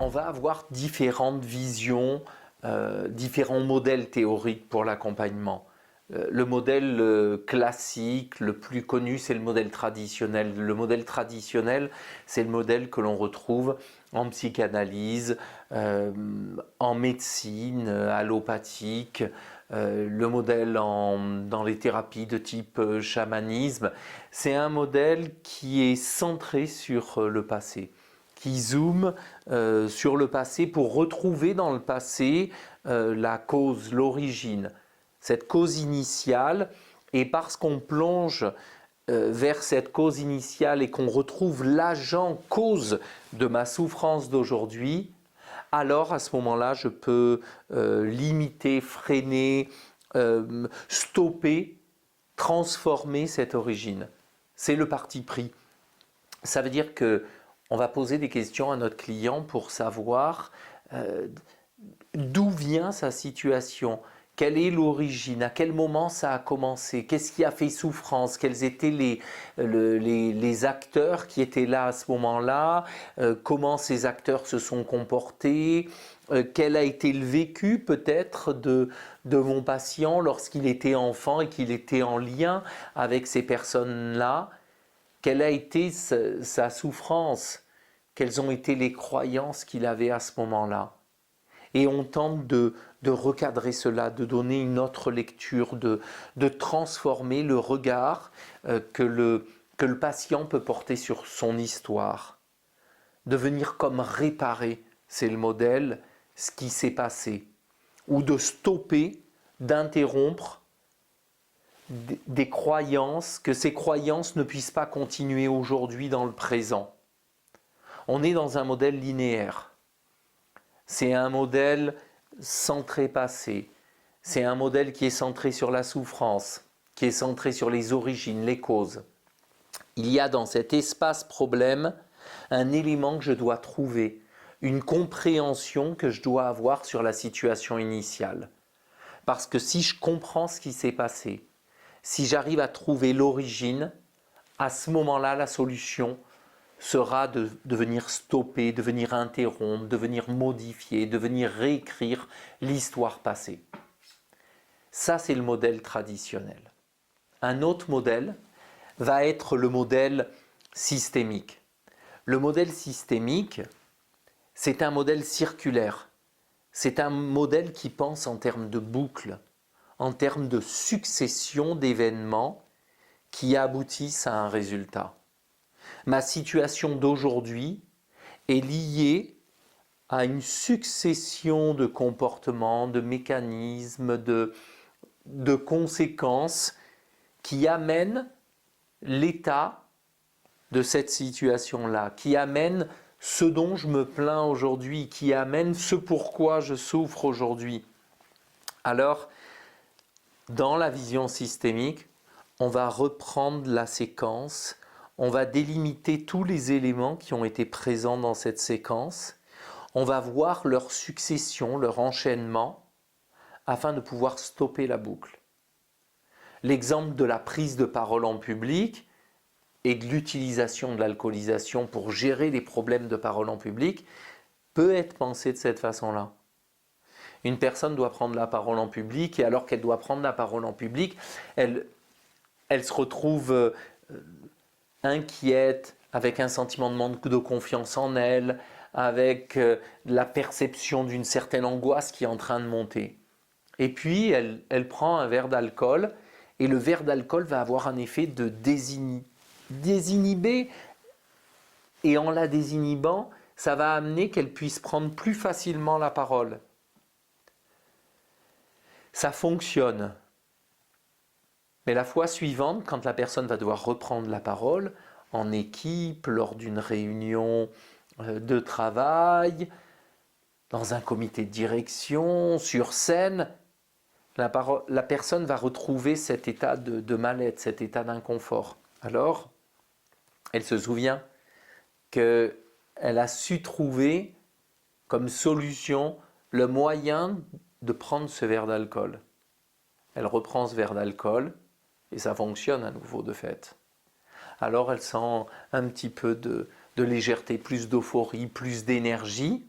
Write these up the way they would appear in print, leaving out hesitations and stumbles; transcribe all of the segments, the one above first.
on va avoir différentes visions, différents modèles théoriques pour l'accompagnement. Le modèle classique, le plus connu, c'est le modèle traditionnel. Le modèle traditionnel, c'est le modèle que l'on retrouve en psychanalyse, en médecine allopathique, le modèle dans les thérapies de type chamanisme. C'est un modèle qui est centré sur le passé, qui zoome sur le passé pour retrouver dans le passé la cause, l'origine, cette cause initiale. Et parce qu'on plonge vers cette cause initiale et qu'on retrouve l'agent cause de ma souffrance d'aujourd'hui, alors à ce moment-là, je peux limiter, freiner, stopper, transformer cette origine. C'est le parti pris. Ça veut dire que on va poser des questions à notre client pour savoir d'où vient sa situation, quelle est l'origine, à quel moment ça a commencé, qu'est-ce qui a fait souffrance, quels étaient les acteurs qui étaient là à ce moment-là, comment ces acteurs se sont comportés, quel a été le vécu peut-être de mon patient lorsqu'il était enfant et qu'il était en lien avec ces personnes-là. Quelle a été sa souffrance? Quelles ont été les croyances qu'il avait à ce moment-là? Et on tente de recadrer cela, de donner une autre lecture, de transformer le regard que le patient peut porter sur son histoire. De venir comme réparer, c'est le modèle, ce qui s'est passé. Ou de stopper, d'interrompre des croyances, que ces croyances ne puissent pas continuer aujourd'hui dans le présent. On est dans un modèle linéaire. C'est un modèle centré passé. C'est un modèle qui est centré sur la souffrance, qui est centré sur les origines, les causes. Il y a dans cet espace problème un élément que je dois trouver, une compréhension que je dois avoir sur la situation initiale. Parce que si je comprends ce qui s'est passé, si j'arrive à trouver l'origine, à ce moment-là, la solution sera de venir stopper, de venir interrompre, de venir modifier, de venir réécrire l'histoire passée. Ça, c'est le modèle traditionnel. Un autre modèle va être le modèle systémique. Le modèle systémique, c'est un modèle circulaire. C'est un modèle qui pense en termes de boucle, en termes de succession d'événements qui aboutissent à un résultat. Ma situation d'aujourd'hui est liée à une succession de comportements, de mécanismes, de conséquences qui amènent l'état de cette situation-là, qui amènent ce dont je me plains aujourd'hui, qui amènent ce pourquoi je souffre aujourd'hui. Alors, dans la vision systémique, on va reprendre la séquence, on va délimiter tous les éléments qui ont été présents dans cette séquence, on va voir leur succession, leur enchaînement, afin de pouvoir stopper la boucle. L'exemple de la prise de parole en public et de l'utilisation de l'alcoolisation pour gérer les problèmes de parole en public peut être pensé de cette façon-là. Une personne doit prendre la parole en public et alors qu'elle doit prendre la parole en public, elle se retrouve inquiète, avec un sentiment de manque de confiance en elle, avec la perception d'une certaine angoisse qui est en train de monter. Et puis, elle prend un verre d'alcool et le verre d'alcool va avoir un effet de désinhiber. Et en la désinhibant, ça va amener qu'elle puisse prendre plus facilement la parole. Ça fonctionne. Mais la fois suivante, quand la personne va devoir reprendre la parole, en équipe, lors d'une réunion de travail, dans un comité de direction, sur scène, la personne va retrouver cet état de mal-être, cet état d'inconfort. Alors, elle se souvient qu'elle a su trouver comme solution le moyen de prendre ce verre d'alcool. Elle reprend ce verre d'alcool et ça fonctionne à nouveau de fait. Alors elle sent un petit peu de légèreté, plus d'euphorie, plus d'énergie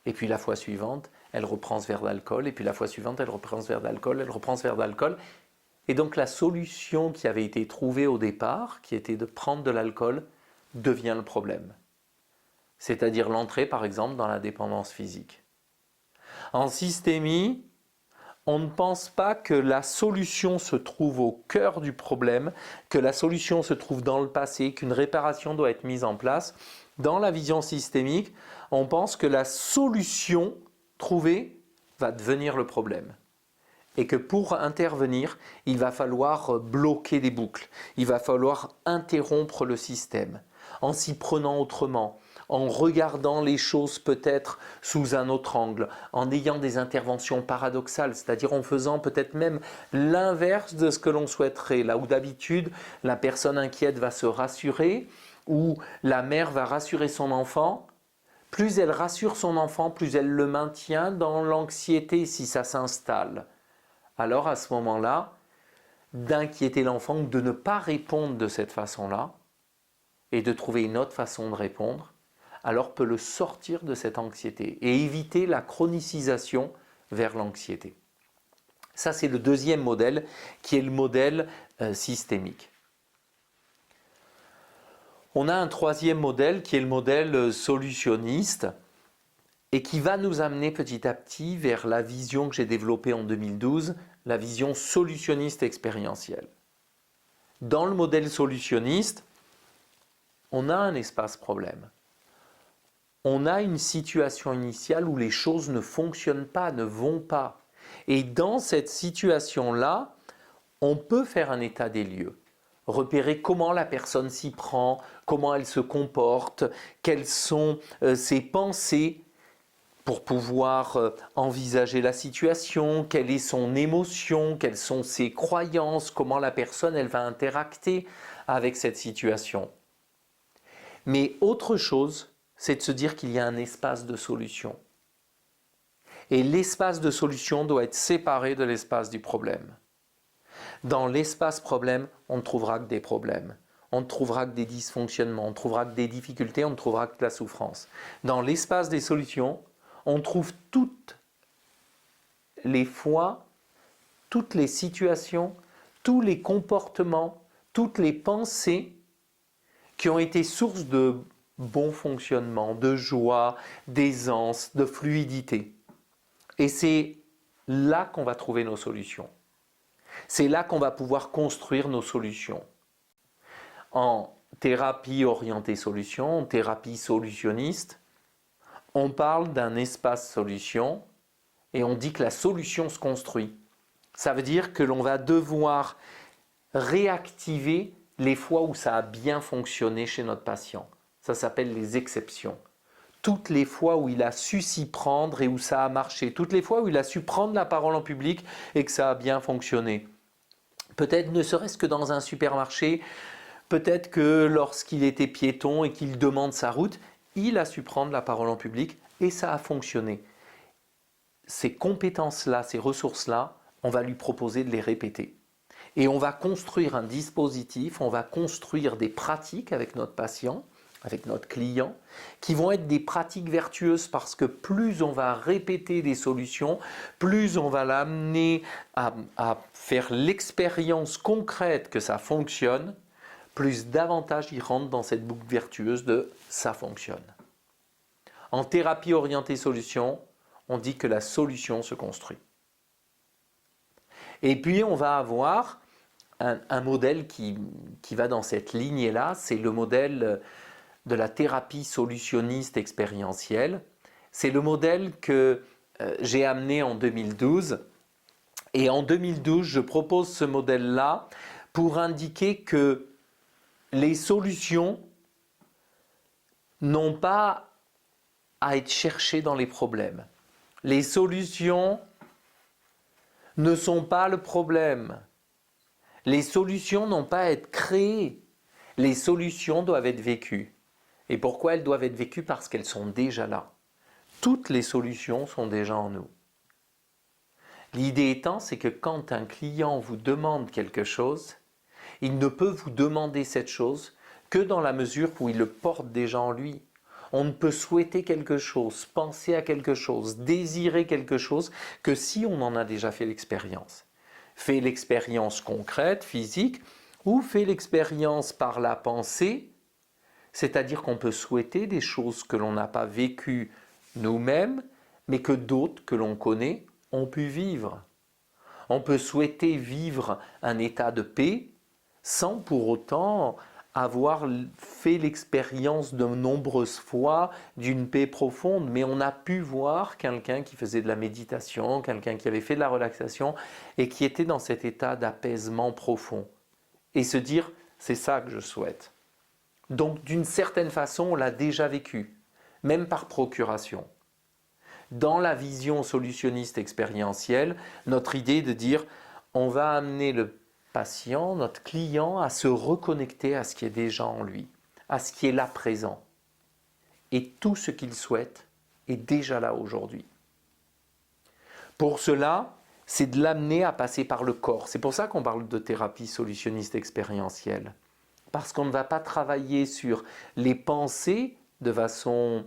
Et puis la fois suivante, elle reprend ce verre d'alcool, et puis la fois suivante, elle reprend ce verre d'alcool, elle reprend ce verre d'alcool. Et donc la solution qui avait été trouvée au départ, qui était de prendre de l'alcool, devient le problème. C'est-à-dire l'entrée, par exemple, dans la dépendance physique. En systémie, on ne pense pas que la solution se trouve au cœur du problème, que la solution se trouve dans le passé, qu'une réparation doit être mise en place. Dans la vision systémique, on pense que la solution trouvée va devenir le problème. Et que pour intervenir, il va falloir bloquer des boucles, il va falloir interrompre le système, en s'y prenant autrement, en regardant les choses peut-être sous un autre angle, en ayant des interventions paradoxales, c'est-à-dire en faisant peut-être même l'inverse de ce que l'on souhaiterait. Là où d'habitude, la personne inquiète va se rassurer, ou la mère va rassurer son enfant, plus elle rassure son enfant, plus elle le maintient dans l'anxiété si ça s'installe. Alors à ce moment-là, d'inquiéter l'enfant ou de ne pas répondre de cette façon-là et de trouver une autre façon de répondre, alors peut le sortir de cette anxiété et éviter la chronicisation vers l'anxiété. Ça, c'est le deuxième modèle qui est le modèle systémique. On a un troisième modèle qui est le modèle solutionniste et qui va nous amener petit à petit vers la vision que j'ai développée en 2012, la vision solutionniste expérientielle. Dans le modèle solutionniste, on a un espace problème. On a une situation initiale où les choses ne fonctionnent pas, ne vont pas. Et dans cette situation-là, on peut faire un état des lieux. Repérer comment la personne s'y prend, comment elle se comporte, quelles sont ses pensées pour pouvoir envisager la situation, quelle est son émotion, quelles sont ses croyances, comment la personne elle va interacter avec cette situation. Mais autre chose, c'est de se dire qu'il y a un espace de solution. Et l'espace de solution doit être séparé de l'espace du problème. Dans l'espace problème, on ne trouvera que des problèmes. On ne trouvera que des dysfonctionnements, on ne trouvera que des difficultés, on ne trouvera que de la souffrance. Dans l'espace des solutions, on trouve toutes les fois, toutes les situations, tous les comportements, toutes les pensées qui ont été source de bon fonctionnement, de joie, d'aisance, de fluidité. Et c'est là qu'on va trouver nos solutions. C'est là qu'on va pouvoir construire nos solutions. En thérapie orientée solution, en thérapie solutionniste, on parle d'un espace solution et on dit que la solution se construit. Ça veut dire que l'on va devoir réactiver les fois où ça a bien fonctionné chez notre patient. Ça s'appelle les exceptions. Toutes les fois où il a su s'y prendre et où ça a marché. Toutes les fois où il a su prendre la parole en public et que ça a bien fonctionné. Peut-être ne serait-ce que dans un supermarché, peut-être que lorsqu'il était piéton et qu'il demande sa route, il a su prendre la parole en public et ça a fonctionné. Ces compétences-là, ces ressources-là, on va lui proposer de les répéter. Et on va construire un dispositif, on va construire des pratiques avec notre patient, avec notre client, qui vont être des pratiques vertueuses parce que plus on va répéter des solutions, plus on va l'amener à faire l'expérience concrète que ça fonctionne, plus davantage il rentre dans cette boucle vertueuse de « ça fonctionne ». En thérapie orientée solution, on dit que la solution se construit. Et puis on va avoir un modèle qui va dans cette lignée-là, c'est le modèle de la thérapie solutionniste expérientielle. C'est le modèle que j'ai amené en 2012. Et en 2012, je propose ce modèle-là pour indiquer que les solutions n'ont pas à être cherchées dans les problèmes. Les solutions ne sont pas le problème. Les solutions n'ont pas à être créées. Les solutions doivent être vécues. Et pourquoi elles doivent être vécues? Parce qu'elles sont déjà là. Toutes les solutions sont déjà en nous. L'idée étant, c'est que quand un client vous demande quelque chose, il ne peut vous demander cette chose que dans la mesure où il le porte déjà en lui. On ne peut souhaiter quelque chose, penser à quelque chose, désirer quelque chose que si on en a déjà fait l'expérience. Fait l'expérience concrète, physique, ou fait l'expérience par la pensée, c'est-à-dire qu'on peut souhaiter des choses que l'on n'a pas vécues nous-mêmes, mais que d'autres que l'on connaît ont pu vivre. On peut souhaiter vivre un état de paix sans pour autant avoir fait l'expérience de nombreuses fois d'une paix profonde, mais on a pu voir quelqu'un qui faisait de la méditation, quelqu'un qui avait fait de la relaxation et qui était dans cet état d'apaisement profond. Et se dire, c'est ça que je souhaite. Donc d'une certaine façon, on l'a déjà vécu, même par procuration. Dans la vision solutionniste expérientielle, notre idée est de dire, on va amener le patient, notre client, à se reconnecter à ce qui est déjà en lui, à ce qui est là présent. Et tout ce qu'il souhaite est déjà là aujourd'hui. Pour cela, c'est de l'amener à passer par le corps. C'est pour ça qu'on parle de thérapie solutionniste expérientielle. Parce qu'on ne va pas travailler sur les pensées de façon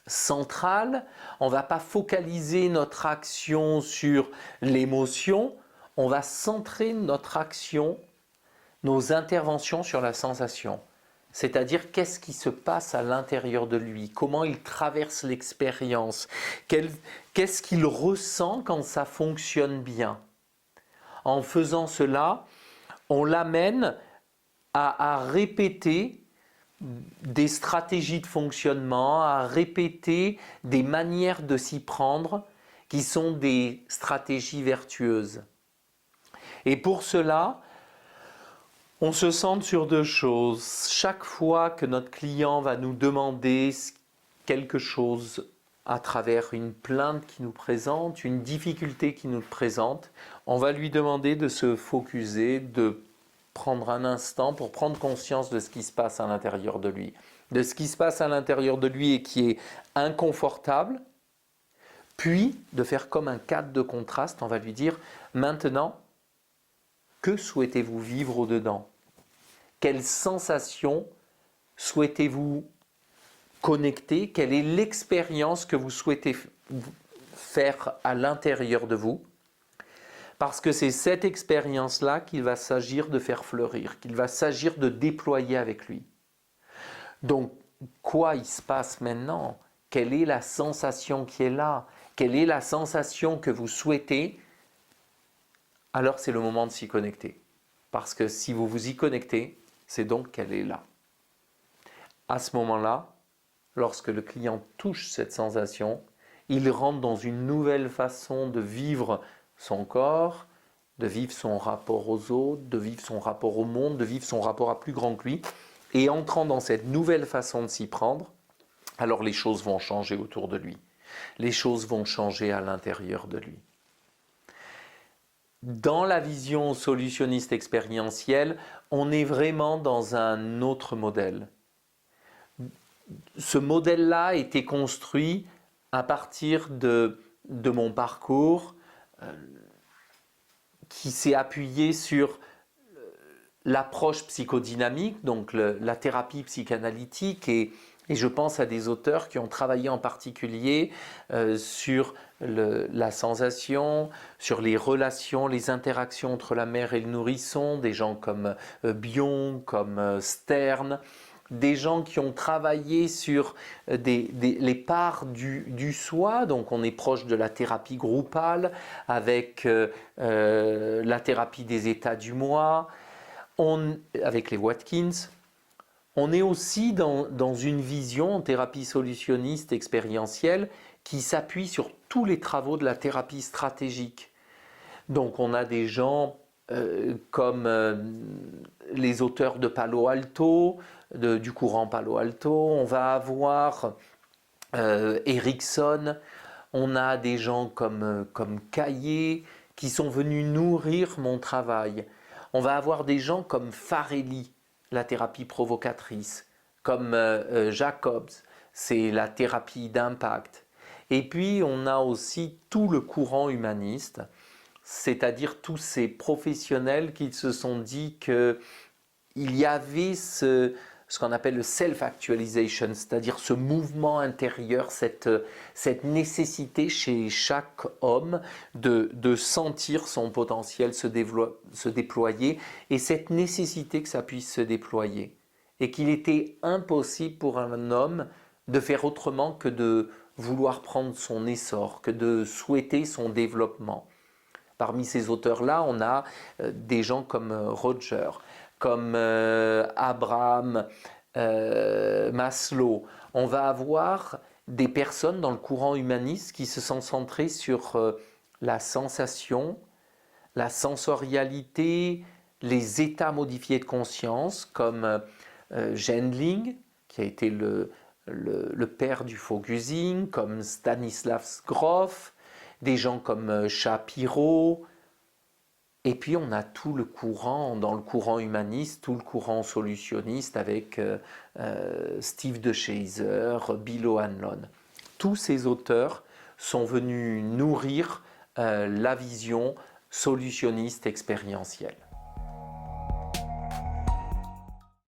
centrale, on ne va pas focaliser notre action sur l'émotion, on va centrer notre action, nos interventions sur la sensation. C'est-à-dire qu'est-ce qui se passe à l'intérieur de lui, comment il traverse l'expérience, qu'est-ce qu'il ressent quand ça fonctionne bien. En faisant cela, on l'amène à répéter des stratégies de fonctionnement, à répéter des manières de s'y prendre qui sont des stratégies vertueuses. Et pour cela, on se centre sur deux choses. Chaque fois que notre client va nous demander quelque chose à travers une plainte qu'il nous présente, une difficulté qu'il nous présente, on va lui demander de se focuser, de prendre un instant pour prendre conscience de ce qui se passe à l'intérieur de lui. De ce qui se passe à l'intérieur de lui et qui est inconfortable, puis de faire comme un cadre de contraste, on va lui dire « Maintenant, que souhaitez-vous vivre au-dedans ? Quelle sensation souhaitez-vous connecter ? Quelle est l'expérience que vous souhaitez faire à l'intérieur de vous ? Parce que c'est cette expérience-là qu'il va s'agir de faire fleurir, qu'il va s'agir de déployer avec lui. Donc, quoi il se passe maintenant ? Quelle est la sensation qui est là ? Quelle est la sensation que vous souhaitez ? Alors c'est le moment de s'y connecter. Parce que si vous vous y connectez, c'est donc qu'elle est là. À ce moment-là, lorsque le client touche cette sensation, il rentre dans une nouvelle façon de vivre son corps, de vivre son rapport aux autres, de vivre son rapport au monde, de vivre son rapport à plus grand que lui. Et entrant dans cette nouvelle façon de s'y prendre, alors les choses vont changer autour de lui. Les choses vont changer à l'intérieur de lui. Dans la vision solutionniste expérientielle, on est vraiment dans un autre modèle. Ce modèle-là a été construit à partir de mon parcours qui s'est appuyé sur l'approche psychodynamique, donc la thérapie psychanalytique, et je pense à des auteurs qui ont travaillé en particulier sur la sensation, sur les relations, les interactions entre la mère et le nourrisson, des gens comme Bion, comme Stern, des gens qui ont travaillé sur les parts du soi, donc on est proche de la thérapie groupale, avec la thérapie des états du moi, avec les Watkins. On est aussi dans une vision en thérapie solutionniste expérientielle qui s'appuie sur tous les travaux de la thérapie stratégique. Donc on a des gens comme les auteurs de Palo Alto, du courant Palo Alto, on va avoir Erickson, on a des gens comme Caillé qui sont venus nourrir mon travail. On va avoir des gens comme Farelli, la thérapie provocatrice, comme Jacobs, c'est la thérapie d'impact. Et puis on a aussi tout le courant humaniste, c'est-à-dire tous ces professionnels qui se sont dit qu'il y avait ce qu'on appelle le self-actualization, c'est-à-dire ce mouvement intérieur, cette nécessité chez chaque homme de sentir son potentiel se déployer et cette nécessité que ça puisse se déployer. Et qu'il était impossible pour un homme de faire autrement que de vouloir prendre son essor, que de souhaiter son développement. Parmi ces auteurs-là, on a des gens comme Roger, comme Abraham Maslow. On va avoir des personnes dans le courant humaniste qui se sont centrées sur la sensation, la sensorialité, les états modifiés de conscience, comme Gendling, qui a été le père du focusing, comme Stanisław Grof, des gens comme Shapiro. Et puis on a tout le courant, dans le courant humaniste, tout le courant solutionniste avec Steve DeShazer, Bill O'Hanlon. Tous ces auteurs sont venus nourrir la vision solutionniste expérientielle.